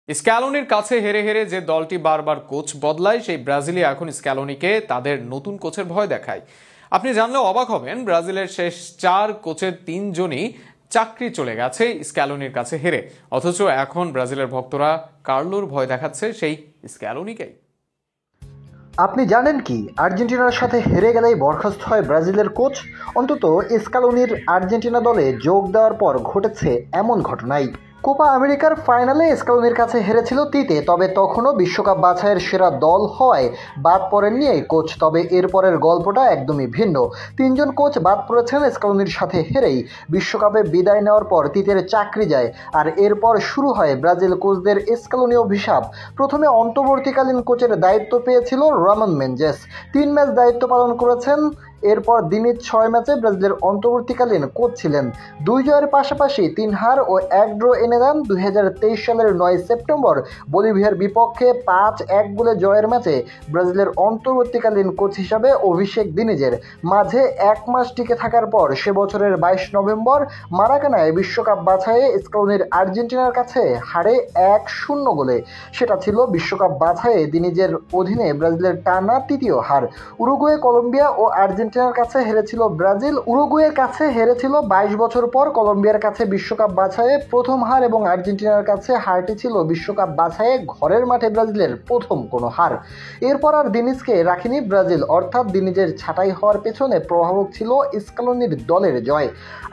স্ক্যালোনির কাছে হেরে হেরে যে দলটি বারবার কোচ বদলায়, সেই ব্রাজিলই এখন স্ক্যালোনিকে তাদের নতুন কোচের ভয় দেখায়। আপনি জানলেও অবাক হবেন, ব্রাজিলের শেষ 4 কোচের 3 জনই চাকরি চলে গেছে স্ক্যালোনির কাছে হেরে। অথচ এখন ব্রাজিলের ভক্তরা কার্লোর ভয় দেখাচ্ছে সেই স্ক্যালোনিকেই। আপনি জানেন কি, আর্জেন্টিনার সাথে হেরে গেলেই বরখাস্ত হয় ব্রাজিলের কোচ? অন্তত স্ক্যালোনির আর্জেন্টিনা দলে যোগ দেওয়ার পর ঘটেছে এমন ঘটনাই। কোপা আমেরিকার ফাইনালে স্ক্যালোনির কাছে হেরেছিল তিতে, তবে তখনও বিশ্বকাপ বাছাইয়ের সেরা দল হওয়ায় বাদ পড়েননি এই কোচ। তবে এরপরের গল্পটা একদমই ভিন্ন। 3 জন কোচ বাদ পড়েছেন স্ক্যালোনির সাথে হেরেই। বিশ্বকাপে বিদায় নেওয়ার পর তিতের চাকরি যায়, আর এরপর শুরু হয় ব্রাজিল কোচদের স্ক্যালোনি অভিশাপ। প্রথমে অন্তর্বর্তীকালীন কোচের দায়িত্ব পেয়েছিল রামন মেনজেস। 3 ম্যাচ দায়িত্ব পালন করেছেন। এরপর দিনই 6 ম্যাচে ব্রাজিলের অন্তর্বর্তীকালীন কোচ ছিলেন। 2 জয়ের পাশাপাশি 3 হার ও 1 ড্র এনে দেন 2023 সালের 9 সেপ্টেম্বর বলিভিয়ার বিপক্ষে 5-1 গোলে জয়ের ম্যাচে ব্রাজিলের অন্তর্বর্তীকালীন কোচ হিসাবে অভিষেক দিনিজের। মাঝে 1 মাস টিকে থাকার পর সে বছরের 22 নভেম্বর মারাকানায় বিশ্বকাপ বাছাইয়ে স্ক্যালোনির আর্জেন্টিনার কাছে হারে 1-0 গোলে। সেটা ছিল বিশ্বকাপ বাছাইয়ে দিনিজের অধীনে ব্রাজিলের টানা তৃতীয় হার। উরুগুয়ে, কলম্বিয়া ও আর্জেন্টিনার কাছে হেরেছিল ব্রাজিল। উরুগুয়ের কাছে হেরেছিল 22 বছর পর, কলম্বিয়ার কাছে বিশ্বকাপ বাছাইয়ে প্রথম হার এবং আর্জেন্টিনার কাছে হারটি ছিল বিশ্বকাপ বাছাইয়ে ঘরের মাঠে ব্রাজিলের প্রথম কোনো হার। এরপর আর দিনিজকে রাখেনি ব্রাজিল, অর্থাৎ দিনিজের ছাঁটাই হওয়ার পেছনে প্রভাবক ছিল স্ক্যালোনির দলের জয়।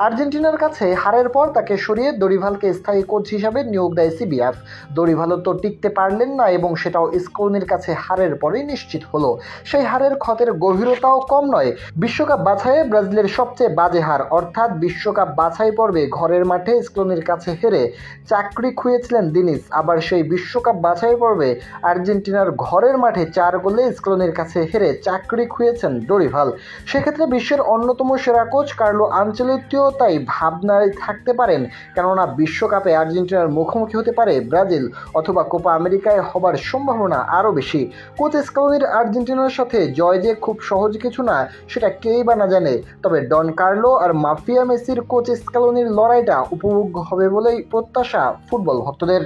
আর্জেন্টিনার কাছে হারের পর তাকে সরিয়ে দরিভালকে স্থায়ী কোচ হিসাবে নিয়োগ দেয় সিবিএফ। দরিভালও তো টিকতে পারলেন না এবং সেটাও স্ক্যালোনির কাছে হারের পরেই নিশ্চিত হলো। সেই হারের ক্ষতের গভীরতাও কম নয়। বিশ্বকাপ বাছাইয়ে ব্রাজিলের সবচেয়ে বাজে হার, অর্থাৎ বিশ্বকাপ বাছাই পর্বে ঘরের মাঠে স্ক্যালোনির কাছে হেরে চাকরি খুইয়েছিলেন দিনিজ। আবার সেই বিশ্বকাপ বাছাই পর্বে আর্জেন্টিনার ঘরের মাঠে 4 গোলে স্ক্যালোনির কাছে হেরে চাকরি খুইয়েছেন দরিভাল। সেক্ষেত্রে বিশ্বের অন্যতম সেরা কোচ কার্লো আনচেলত্তিও তাই ভাবনায় থাকতে পারেন, কেননা বিশ্বকাপে আর্জেন্টিনার মুখোমুখি হতে পারে ব্রাজিল, অথবা কোপা আমেরিকায় হবার সম্ভাবনা আরও বেশি। কোচ স্ক্যালোনির আর্জেন্টিনার সাথে জয় যে খুব সহজ কিছু না, সেটা কেই বা না জানে। তবে ডন কার্লো আর মাফিয়া মেসির কোচ স্ক্যালোনির লড়াইটা উপভোগ্য হবে বলেই প্রত্যাশা ফুটবল ভক্তদের।